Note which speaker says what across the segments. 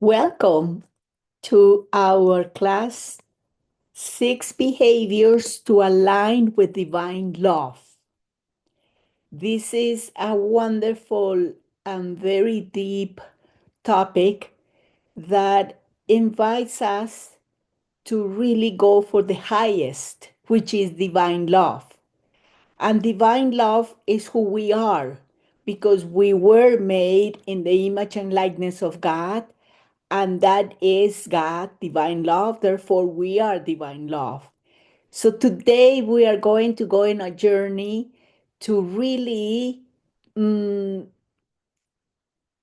Speaker 1: Welcome to our class Six Behaviors to Align with Divine Love. This is a wonderful and very deep topic that invites us to really go for the highest, which is divine love. And divine love is who we are because we were made in the image and likeness of God, and that is God, divine love. Therefore, we are divine love. So today we are going to go in a journey to really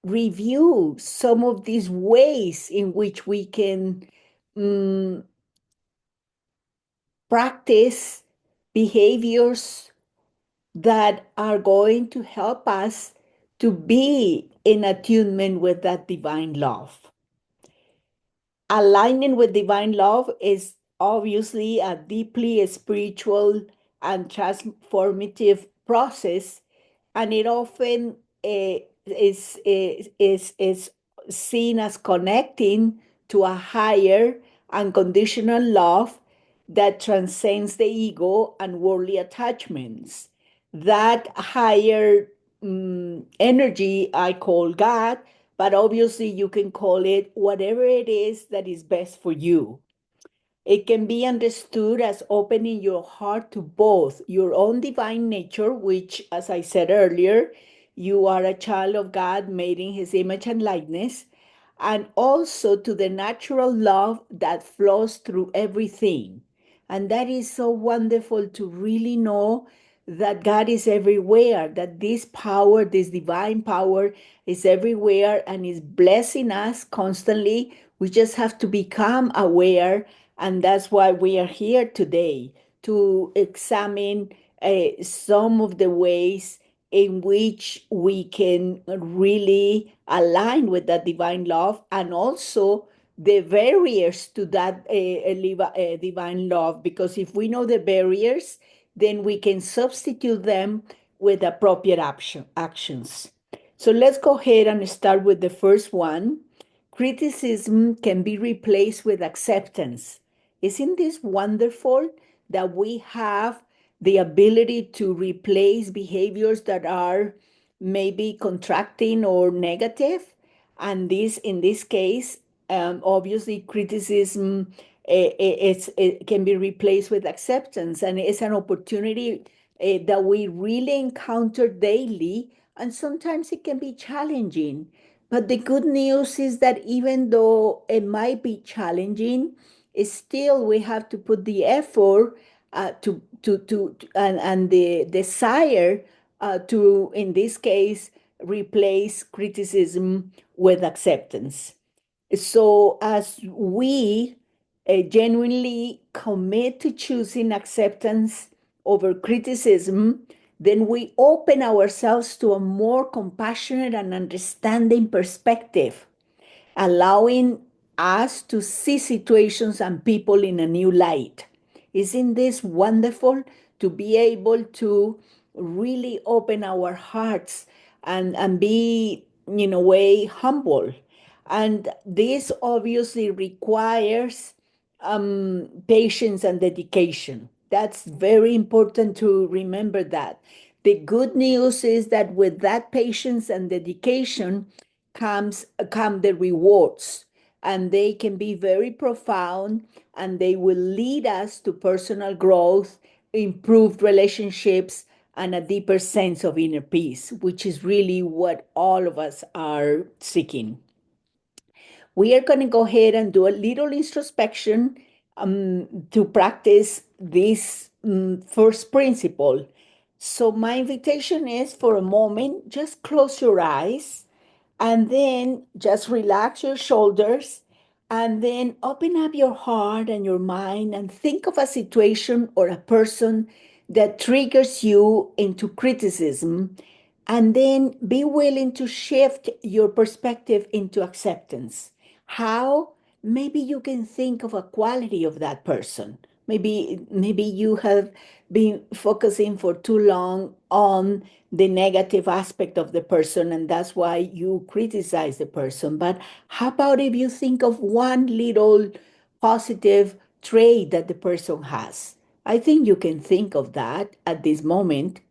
Speaker 1: review some of these ways in which we can mm, practice behaviors that are going to help us to be in attunement with that divine love. Aligning with divine love is obviously a deeply spiritual and transformative process, and it often is seen as connecting to a higher unconditional love that transcends the ego and worldly attachments. That higher energy I call God, but obviously you can call it whatever it is that is best for you. It can be understood as opening your heart to both your own divine nature, which, as I said earlier, you are a child of God made in his image and likeness, and also to the natural love that flows through everything. And that is so wonderful to really know that God is everywhere, that this power, this divine power, is everywhere and is blessing us constantly. We just have to become aware, and that's why we are here today to examine some of the ways in which we can really align with that divine love, and also the barriers to that divine love. Because if we know the barriers, then we can substitute them with appropriate actions. So let's go ahead and start with the first one. Criticism can be replaced with acceptance. Isn't this wonderful that we have the ability to replace behaviors that are maybe contracting or negative? And this, in this case, obviously, criticism it can be replaced with acceptance, and it's an opportunity that we really encounter daily, and sometimes it can be challenging. But the good news is that even though it might be challenging, still we have to put the effort and the desire to, in this case, replace criticism with acceptance. So, as we genuinely commit to choosing acceptance over criticism, then we open ourselves to a more compassionate and understanding perspective, allowing us to see situations and people in a new light. Isn't this wonderful to be able to really open our hearts and be, in a way, humble? And this obviously requires patience and dedication. That's very important to remember that. The good news is that with that patience and dedication come the rewards, and they can be very profound, and they will lead us to personal growth, improved relationships, and a deeper sense of inner peace, which is really what all of us are seeking. We are going to go ahead and do a little introspection to practice this first principle. So, my invitation is for a moment, just close your eyes and then just relax your shoulders, and then open up your heart and your mind and think of a situation or a person that triggers you into criticism, and then be willing to shift your perspective into acceptance. How? Maybe you can think of a quality of that person. Maybe you have been focusing for too long on the negative aspect of the person, and that's why you criticize the person. But how about if you think of one little positive trait that the person has? I think you can think of that at this moment.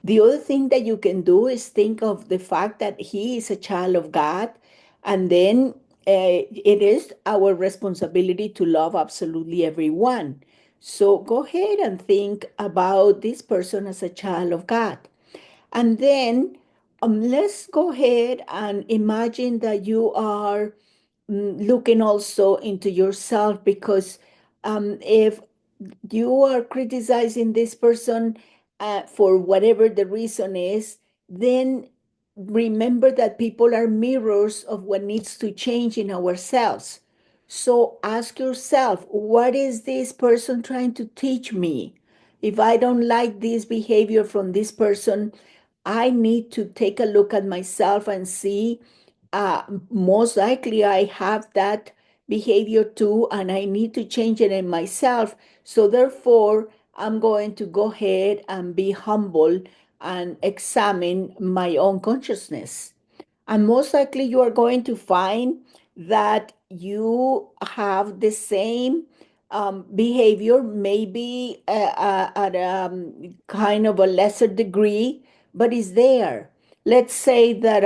Speaker 1: The other thing that you can do is think of the fact that he is a child of God, and then it is our responsibility to love absolutely everyone. So go ahead and think about this person as a child of God. And then let's go ahead and imagine that you are looking also into yourself, because if you are criticizing this person for whatever the reason is, then remember that people are mirrors of what needs to change in ourselves. So ask yourself, what is this person trying to teach me? If I don't like this behavior from this person, I need to take a look at myself and see, uh, most likely I have that behavior too, and I need to change it in myself. So therefore, I'm going to go ahead and be humble and examine my own consciousness. And most likely you are going to find that you have the same behavior, maybe at kind of a lesser degree, but is there. Let's say that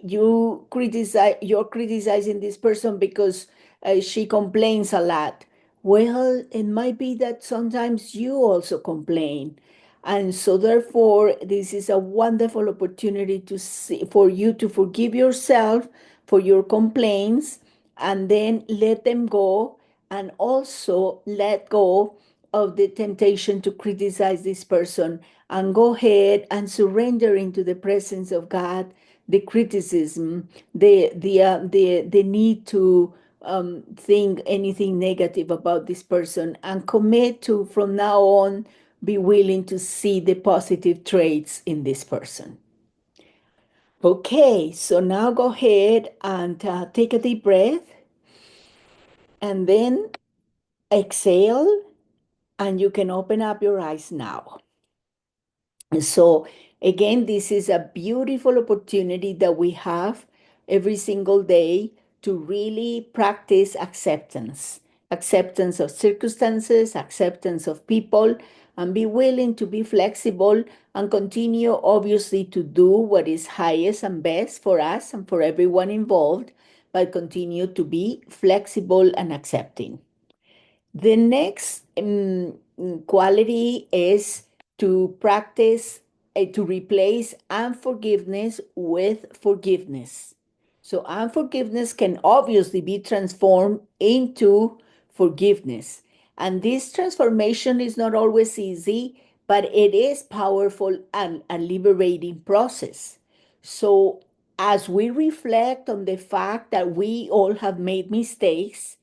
Speaker 1: you're criticizing this person because she complains a lot. Well, it might be that sometimes you also complain. And so therefore, this is a wonderful opportunity to see, for you to forgive yourself for your complaints, and then let them go, and also let go of the temptation to criticize this person, and go ahead and surrender into the presence of God the criticism, the need to think anything negative about this person, and commit to, from now on, be willing to see the positive traits in this person. Okay, so now go ahead and take a deep breath, and then exhale, and you can open up your eyes now. So again, this is a beautiful opportunity that we have every single day to really practice acceptance, acceptance of circumstances, acceptance of people, and be willing to be flexible and continue, obviously, to do what is highest and best for us and for everyone involved, but continue to be flexible and accepting. The next quality is to practice, to replace unforgiveness with forgiveness. So, unforgiveness can obviously be transformed into forgiveness. And this transformation is not always easy, but it is powerful and a liberating process. So, as we reflect on the fact that we all have made mistakes,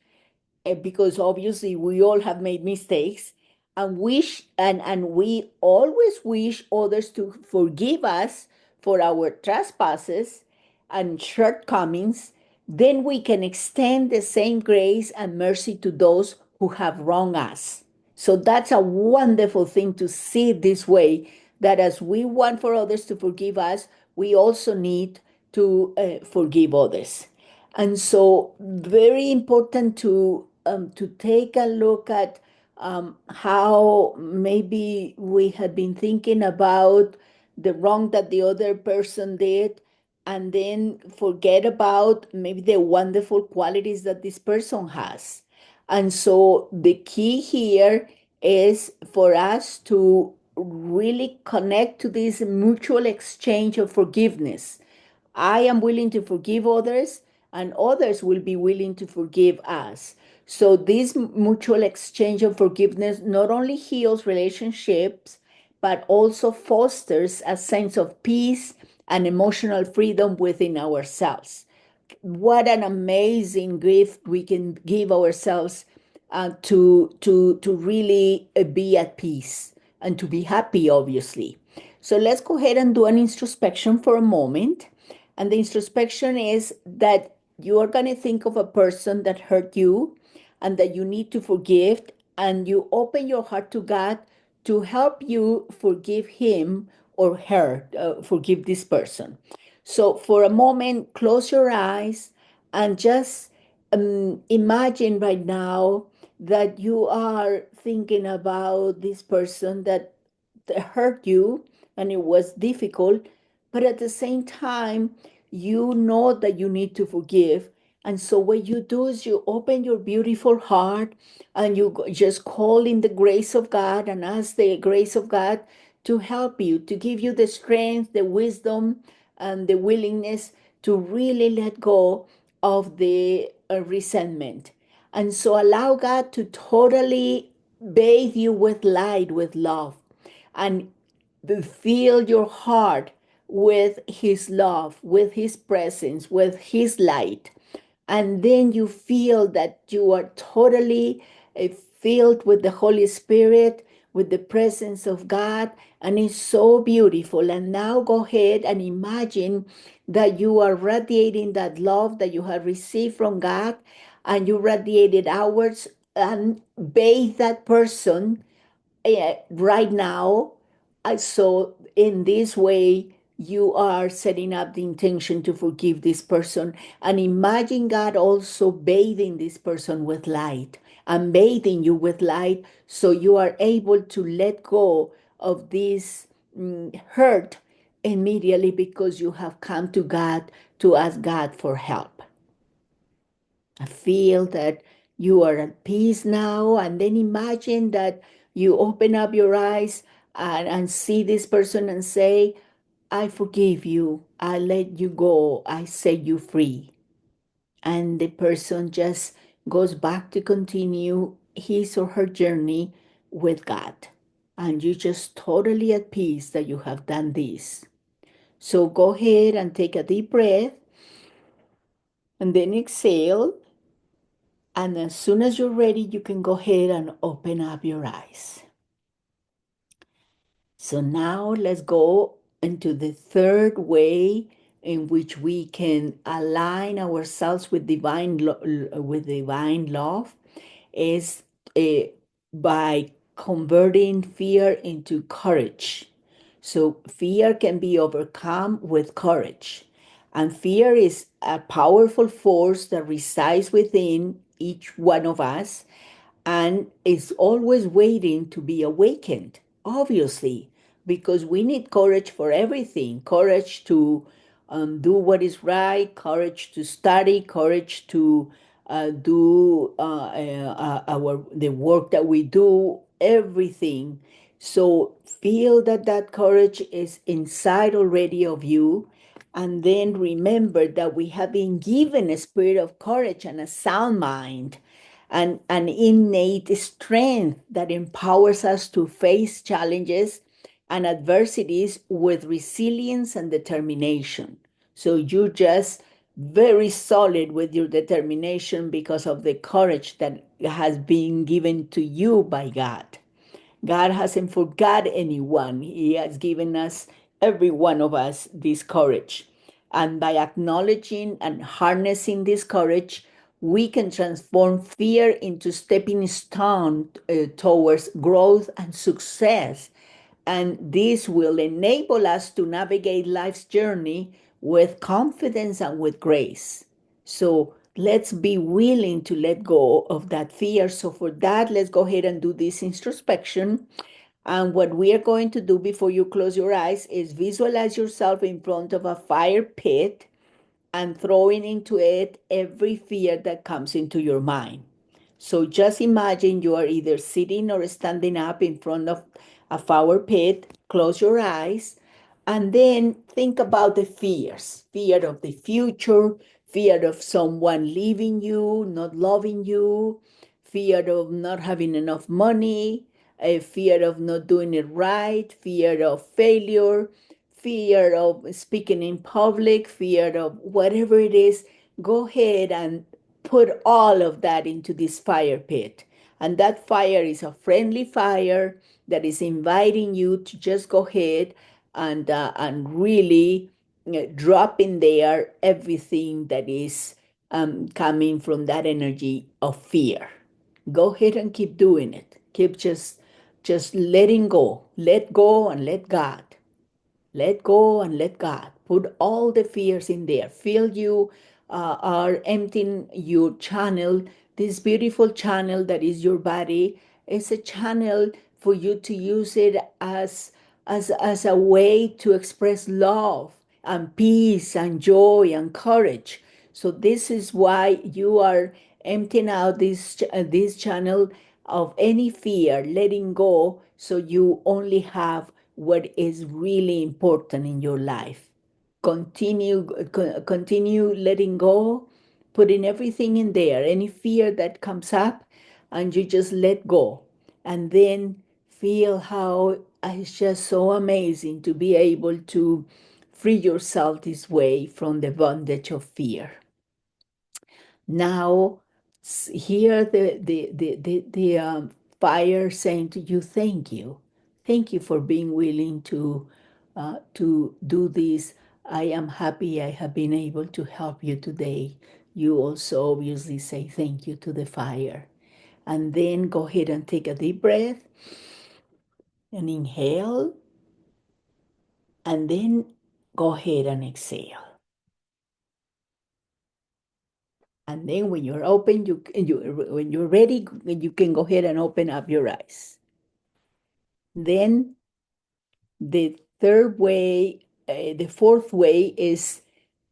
Speaker 1: because obviously we all have made mistakes, and we always wish others to forgive us for our trespasses and shortcomings, then we can extend the same grace and mercy to those who have wronged us. So that's a wonderful thing to see this way, that as we want for others to forgive us, we also need to forgive others. And so, very important to take a look at how maybe we had been thinking about the wrong that the other person did, and then forget about maybe the wonderful qualities that this person has. And so, the key here is for us to really connect to this mutual exchange of forgiveness. I am willing to forgive others, and others will be willing to forgive us. So, this mutual exchange of forgiveness not only heals relationships, but also fosters a sense of peace and emotional freedom within ourselves. What an amazing gift we can give ourselves, to really be at peace and to be happy, obviously. So let's go ahead and do an introspection for a moment. And the introspection is that you are going to think of a person that hurt you and that you need to forgive, and you open your heart to God to help you forgive him or her, forgive this person. So for a moment, close your eyes and just imagine right now that you are thinking about this person that hurt you and it was difficult, but at the same time, you know that you need to forgive. And so what you do is you open your beautiful heart and you just call in the grace of God and ask the grace of God to help you, to give you the strength, the wisdom, and the willingness to really let go of the resentment. And so allow God to totally bathe you with light, with love, and fill your heart with His love, with His presence, with His light. And then you feel that you are totally filled with the Holy Spirit, with the presence of God, and it's so beautiful. And now go ahead and imagine that you are radiating that love that you have received from God, and you radiate it outwards and bathe that person right now. So in this way, you are setting up the intention to forgive this person and imagine God also bathing this person with light and bathing you with light so you are able to let go of this hurt immediately because you have come to God to ask God for help. I feel that you are at peace now, and then imagine that you open up your eyes and see this person and say, I forgive you, I let you go, I set you free. And the person just goes back to continue his or her journey with God. And you're just totally at peace that you have done this. So go ahead and take a deep breath and then exhale. And as soon as you're ready, you can go ahead and open up your eyes. So now let's go into the third way in which we can align ourselves with divine love is uh, by converting fear into courage. So fear can be overcome with courage. And fear is a powerful force that resides within each one of us and is always waiting to be awakened, obviously, because we need courage for everything, courage to do what is right, courage to study, courage to do our the work that we do, everything. So feel that that courage is inside already of you, and then remember that we have been given a spirit of courage and a sound mind and an innate strength that empowers us to face challenges and adversities with resilience and determination. So you're just very solid with your determination because of the courage that has been given to you by God. God hasn't forgot anyone. He has given us, every one of us, this courage. And by acknowledging and harnessing this courage, we can transform fear into stepping stone towards growth and success. And this will enable us to navigate life's journey with confidence and with grace. So let's be willing to let go of that fear. So for that, let's go ahead and do this introspection. And what we are going to do before you close your eyes is visualize yourself in front of a fire pit and throwing into it every fear that comes into your mind. So just imagine you are either sitting or standing up in front of a fire pit, close your eyes, and then think about the fears: fear of the future, fear of someone leaving you, not loving you, fear of not having enough money, a fear of not doing it right, fear of failure, fear of speaking in public, fear of whatever it is. Go ahead and put all of that into this fire pit. And that fire is a friendly fire that is inviting you to just go ahead and really drop in there everything that is coming from that energy of fear. Go ahead and keep doing it. Keep just letting go. Let go and let God. Let go and let God. Put all the fears in there. Feel you are emptying your channel, this beautiful channel that is your body. It's a channel for you to use it as a way to express love and peace and joy and courage. So this is why you are emptying out this channel of any fear, letting go, so you only have what is really important in your life. Continue letting go, putting everything in there, any fear that comes up, and you just let go. And then feel how it's just so amazing to be able to free yourself this way from the bondage of fear. Now, hear the fire saying to you, thank you. Thank you for being willing to do this. I am happy I have been able to help you today. You also obviously say thank you to the fire. And then go ahead and take a deep breath and inhale. And then go ahead and exhale. And then when you're open, when you're ready, you can go ahead and open up your eyes. Then the fourth way is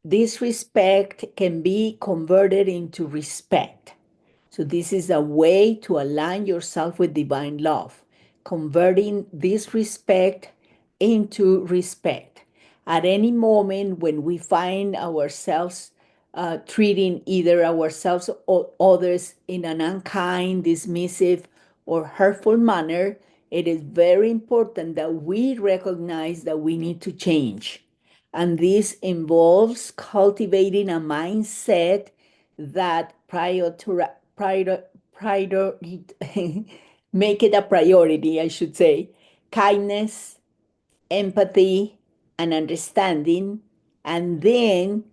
Speaker 1: disrespect can be converted into respect. So this is a way to align yourself with divine love, converting disrespect into respect. At any moment when we find ourselves treating either ourselves or others in an unkind, dismissive, or hurtful manner, it is very important that we recognize that we need to change. And this involves cultivating a mindset that prior, make it a priority, I should say, kindness, empathy, and understanding, and then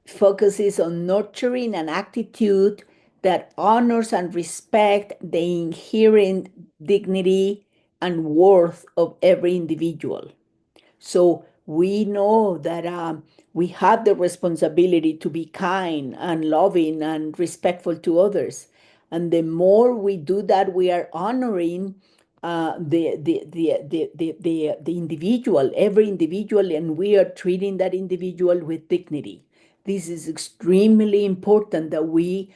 Speaker 1: focuses on nurturing an attitude that honors and respects the inherent dignity and worth of every individual. So we know that we have the responsibility to be kind and loving and respectful to others. And the more we do that, we are honoring the individual, every individual, and we are treating that individual with dignity. This is extremely important that we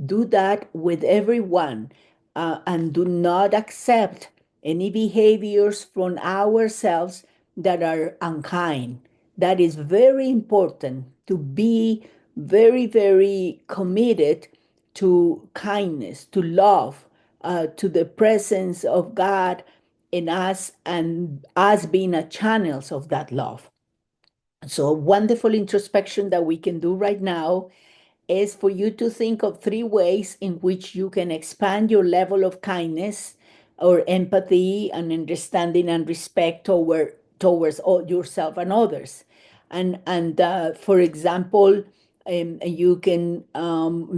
Speaker 1: do that with everyone and do not accept any behaviors from ourselves that are unkind. That is very important to be very, very committed to kindness, to love, to the presence of God in us and us being a channels of that love. So, a wonderful introspection that we can do right now is for you to think of 3 ways in which you can expand your level of kindness or empathy and understanding and respect towards yourself and others. And for example, you can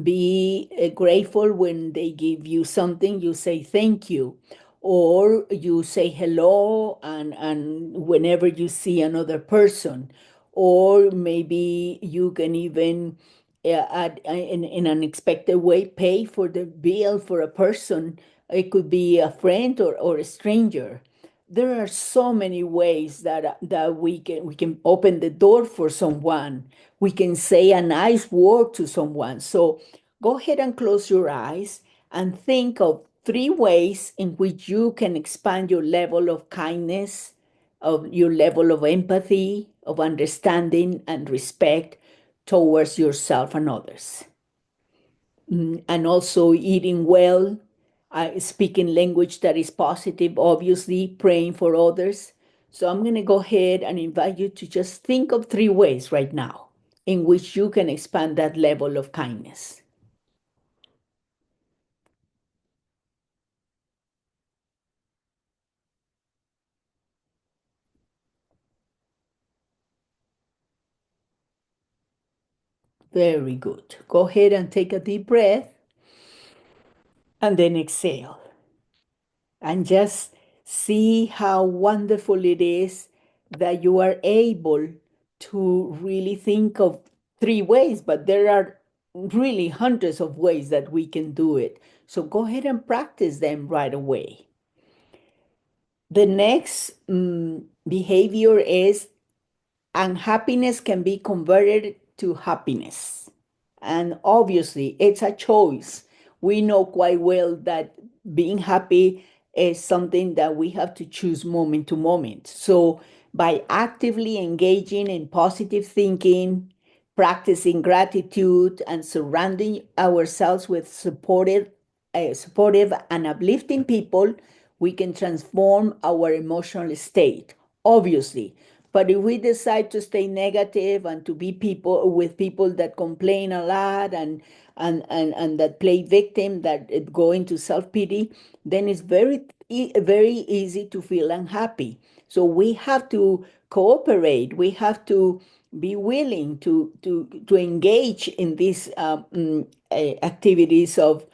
Speaker 1: be grateful when they give you something, you say thank you, or you say hello and whenever you see another person, or maybe you can even in an unexpected way pay for the bill for a person. It could be a friend or a stranger. There are so many ways that we can open the door for someone. We can say a nice word to someone. So go ahead and close your eyes and think of 3 ways in which you can expand your level of kindness, of your level of empathy, of understanding and respect towards yourself and others. And also eating well, speaking language that is positive, obviously, praying for others. So I'm going to go ahead and invite you to just think of 3 ways right now in which you can expand that level of kindness. Very good. Go ahead and take a deep breath and then exhale. And just see how wonderful it is that you are able to really think of 3 ways, but there are really hundreds of ways that we can do it. So go ahead and practice them right away. The next behavior is unhappiness can be converted to happiness. And obviously, it's a choice. We know quite well that being happy is something that we have to choose moment to moment. So, by actively engaging in positive thinking, practicing gratitude, and surrounding ourselves with supportive and uplifting people, we can transform our emotional state. Obviously, but if we decide to stay negative and to be people that complain a lot and that play victim, that go into self-pity, then it's very easy to feel unhappy. So we have to cooperate. We have to be willing to engage in these activities of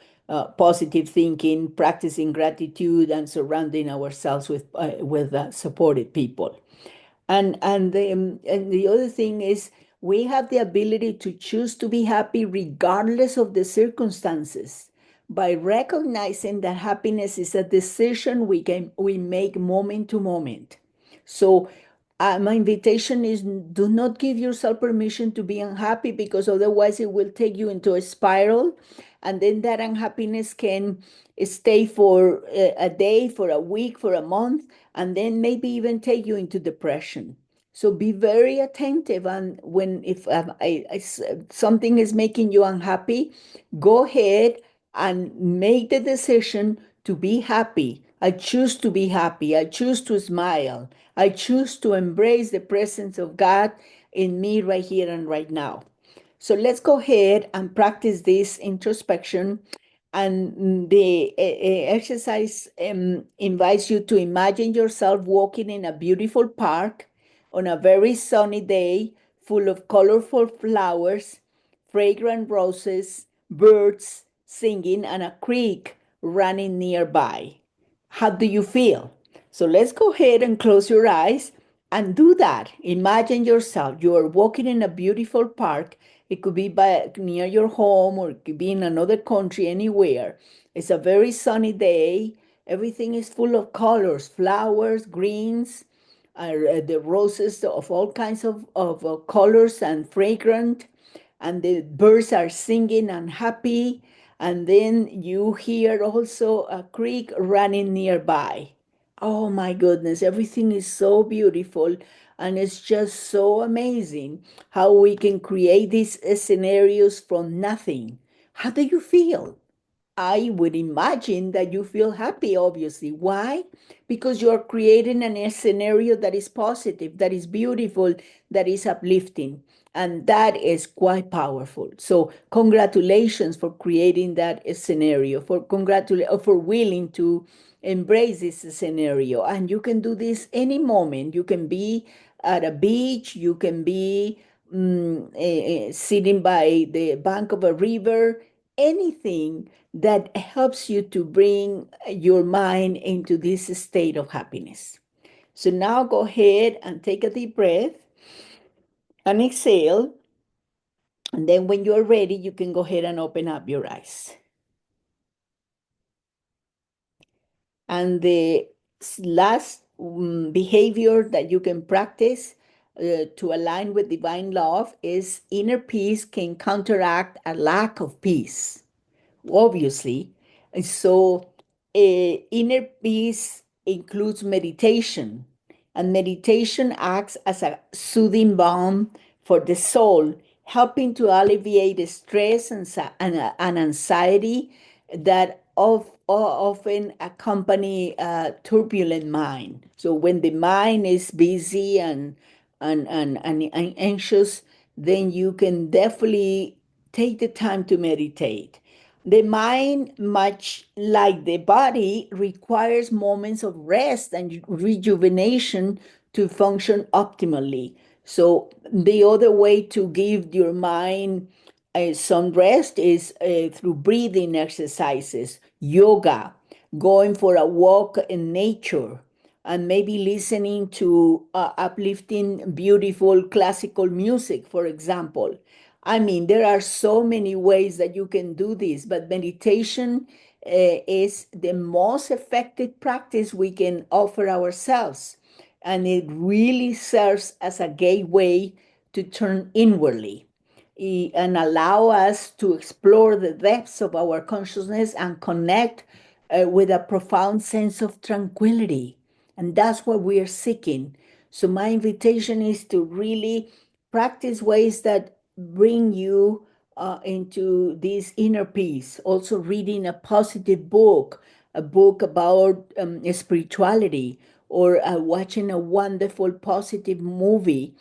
Speaker 1: positive thinking, practicing gratitude, and surrounding ourselves with supported people. And the other thing is we have the ability to choose to be happy regardless of the circumstances by recognizing that happiness is a decision we make moment to moment. So my invitation is, do not give yourself permission to be unhappy, because otherwise it will take you into a spiral, and then that unhappiness can stay for a day, for a week, for a month, and then maybe even take you into depression. So be very attentive, and when if something is making you unhappy, go ahead and make the decision to be happy. I choose to be happy. I choose to smile. I choose to embrace the presence of God in me right here and right now. So let's go ahead and practice this introspection. And the exercise invites you to imagine yourself walking in a beautiful park on a very sunny day, full of colorful flowers, fragrant roses, birds singing, and a creek running nearby. How do you feel? So let's go ahead and close your eyes and do that. Imagine yourself. You are walking in a beautiful park. It could be near your home, or it could be in another country, anywhere. It's a very sunny day. Everything is full of colors, flowers, greens, the roses of all kinds of colors and fragrant, and the birds are singing and happy. And then you hear also a creek running nearby. Oh my goodness, everything is so beautiful, and it's just so amazing how we can create these scenarios from nothing. How do you feel? I would imagine that you feel happy, obviously. Why? Because you are creating a scenario that is positive, that is beautiful, that is uplifting. And that is quite powerful. So congratulations for creating that scenario, for willing to embrace this scenario. And you can do this any moment. You can be at a beach, you can be sitting by the bank of a river, anything that helps you to bring your mind into this state of happiness. So now go ahead and take a deep breath and exhale. And then when you're ready, you can go ahead and open up your eyes. And the last behavior that you can practice to align with divine love is inner peace can counteract a lack of peace, obviously. And so, inner peace includes meditation, and meditation acts as a soothing balm for the soul, helping to alleviate the stress and anxiety that often accompany a turbulent mind. So, when the mind is busy and anxious, then you can definitely take the time to meditate. The mind, much like the body, requires moments of rest and rejuvenation to function optimally. So, the other way to give your mind some rest is through breathing exercises, yoga, going for a walk in nature, and maybe listening to uplifting, beautiful classical music, for example. I mean, there are so many ways that you can do this, but meditation is the most effective practice we can offer ourselves. And it really serves as a gateway to turn inwardly and allow us to explore the depths of our consciousness and connect with a profound sense of tranquility. And that's what we are seeking. So, my invitation is to really practice ways that bring you into this inner peace. Also, reading a positive book, a book about spirituality, or watching a wonderful positive movie.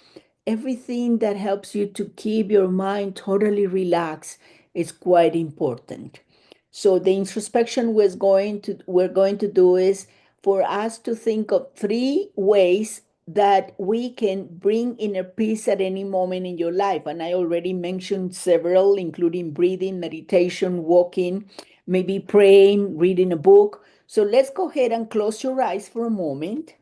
Speaker 1: Everything that helps you to keep your mind totally relaxed is quite important. So the introspection we're going to do is for us to think of three ways that we can bring inner peace at any moment in your life. And I already mentioned several, including breathing, meditation, walking, maybe praying, reading a book. So let's go ahead and close your eyes for a moment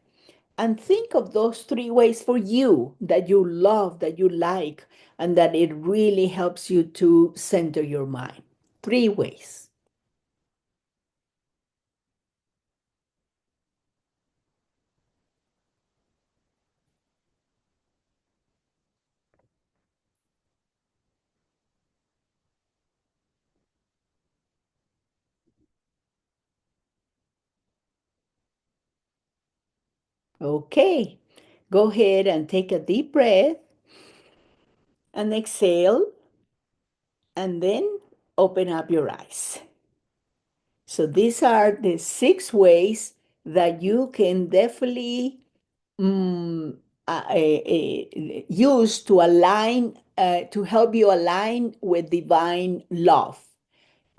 Speaker 1: and think of those three ways for you that you love, that you like, and that it really helps you to center your mind. Three ways. Okay, go ahead and take a deep breath and exhale, and then open up your eyes. So these are the six ways that you can definitely mm, use to align, to help you align with divine love.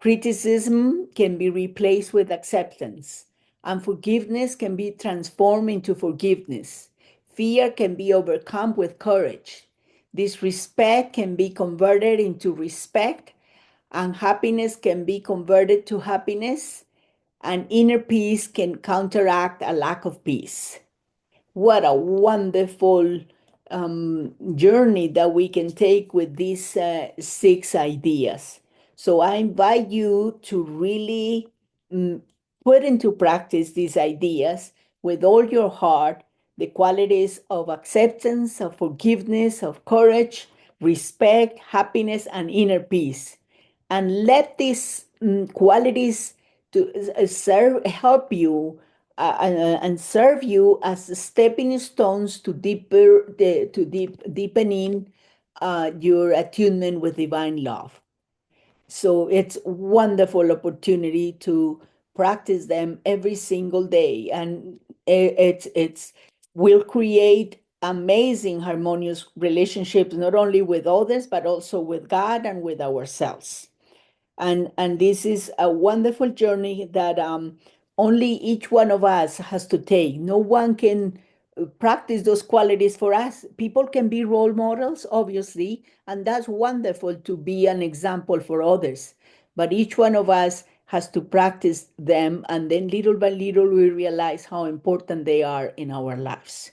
Speaker 1: Criticism can be replaced with acceptance. Unforgiveness can be transformed into forgiveness. Fear can be overcome with courage. Disrespect can be converted into respect. Unhappiness can be converted to happiness. And inner peace can counteract a lack of peace. What a wonderful journey that we can take with these six ideas. So I invite you to really mm, put into practice these ideas with all your heart, the qualities of acceptance, of forgiveness, of courage, respect, happiness, and inner peace. And let these qualities to help you and serve you as stepping stones to deepening your attunement with divine love. So it's wonderful opportunity to practice them every single day, and it's will create amazing harmonious relationships not only with others but also with God and with ourselves. And this is a wonderful journey that only each one of us has to take. No one can practice those qualities for us. People can be role models, obviously, and that's wonderful to be an example for others. But each one of us has to practice them, and then little by little we realize how important they are in our lives.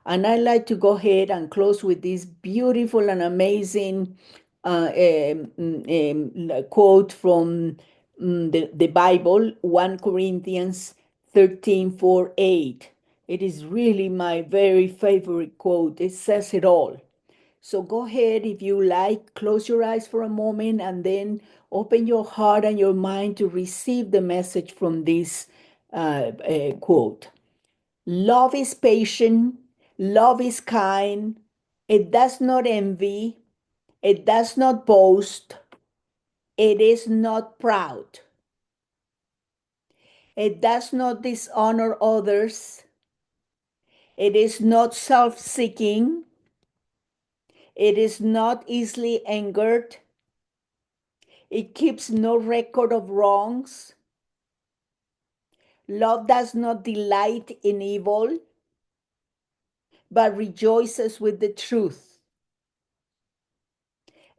Speaker 1: And I like to go ahead and close with this beautiful and amazing quote from the Bible, 1 Corinthians 13:4-8. It is really my very favorite quote. It says it all. So go ahead, if you like, close your eyes for a moment and then open your heart and your mind to receive the message from this quote. Love is patient, love is kind, it does not envy, it does not boast, it is not proud, it does not dishonor others, it is not self seeking, it is not easily angered, it keeps no record of wrongs. Love does not delight in evil, but rejoices with the truth.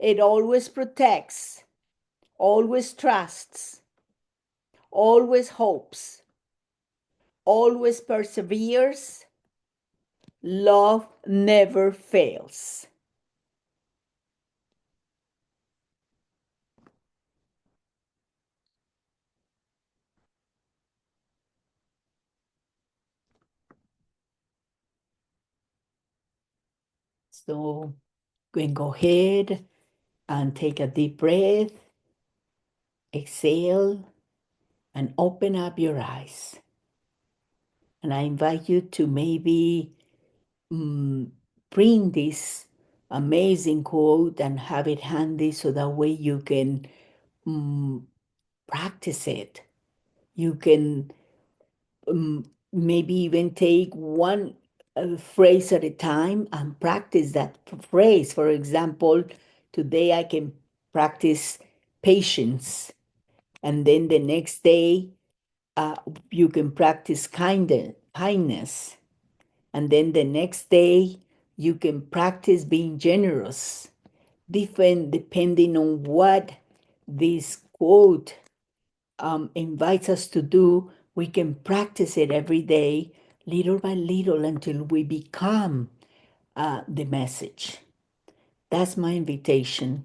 Speaker 1: It always protects, always trusts, always hopes, always perseveres, love never fails. So you can go ahead and take a deep breath, exhale, and open up your eyes. And I invite you to maybe print this amazing quote and have it handy so that way you can practice it. You can maybe even take one phrase at a time and practice that phrase. For example, today I can practice patience, and then the next day uh, you can practice kindness, and then the next day you can practice being generous. Different depending on what this quote invites us to do, we can practice it every day, little by little, until we become the message. That's my invitation.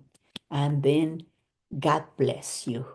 Speaker 1: And then God bless you.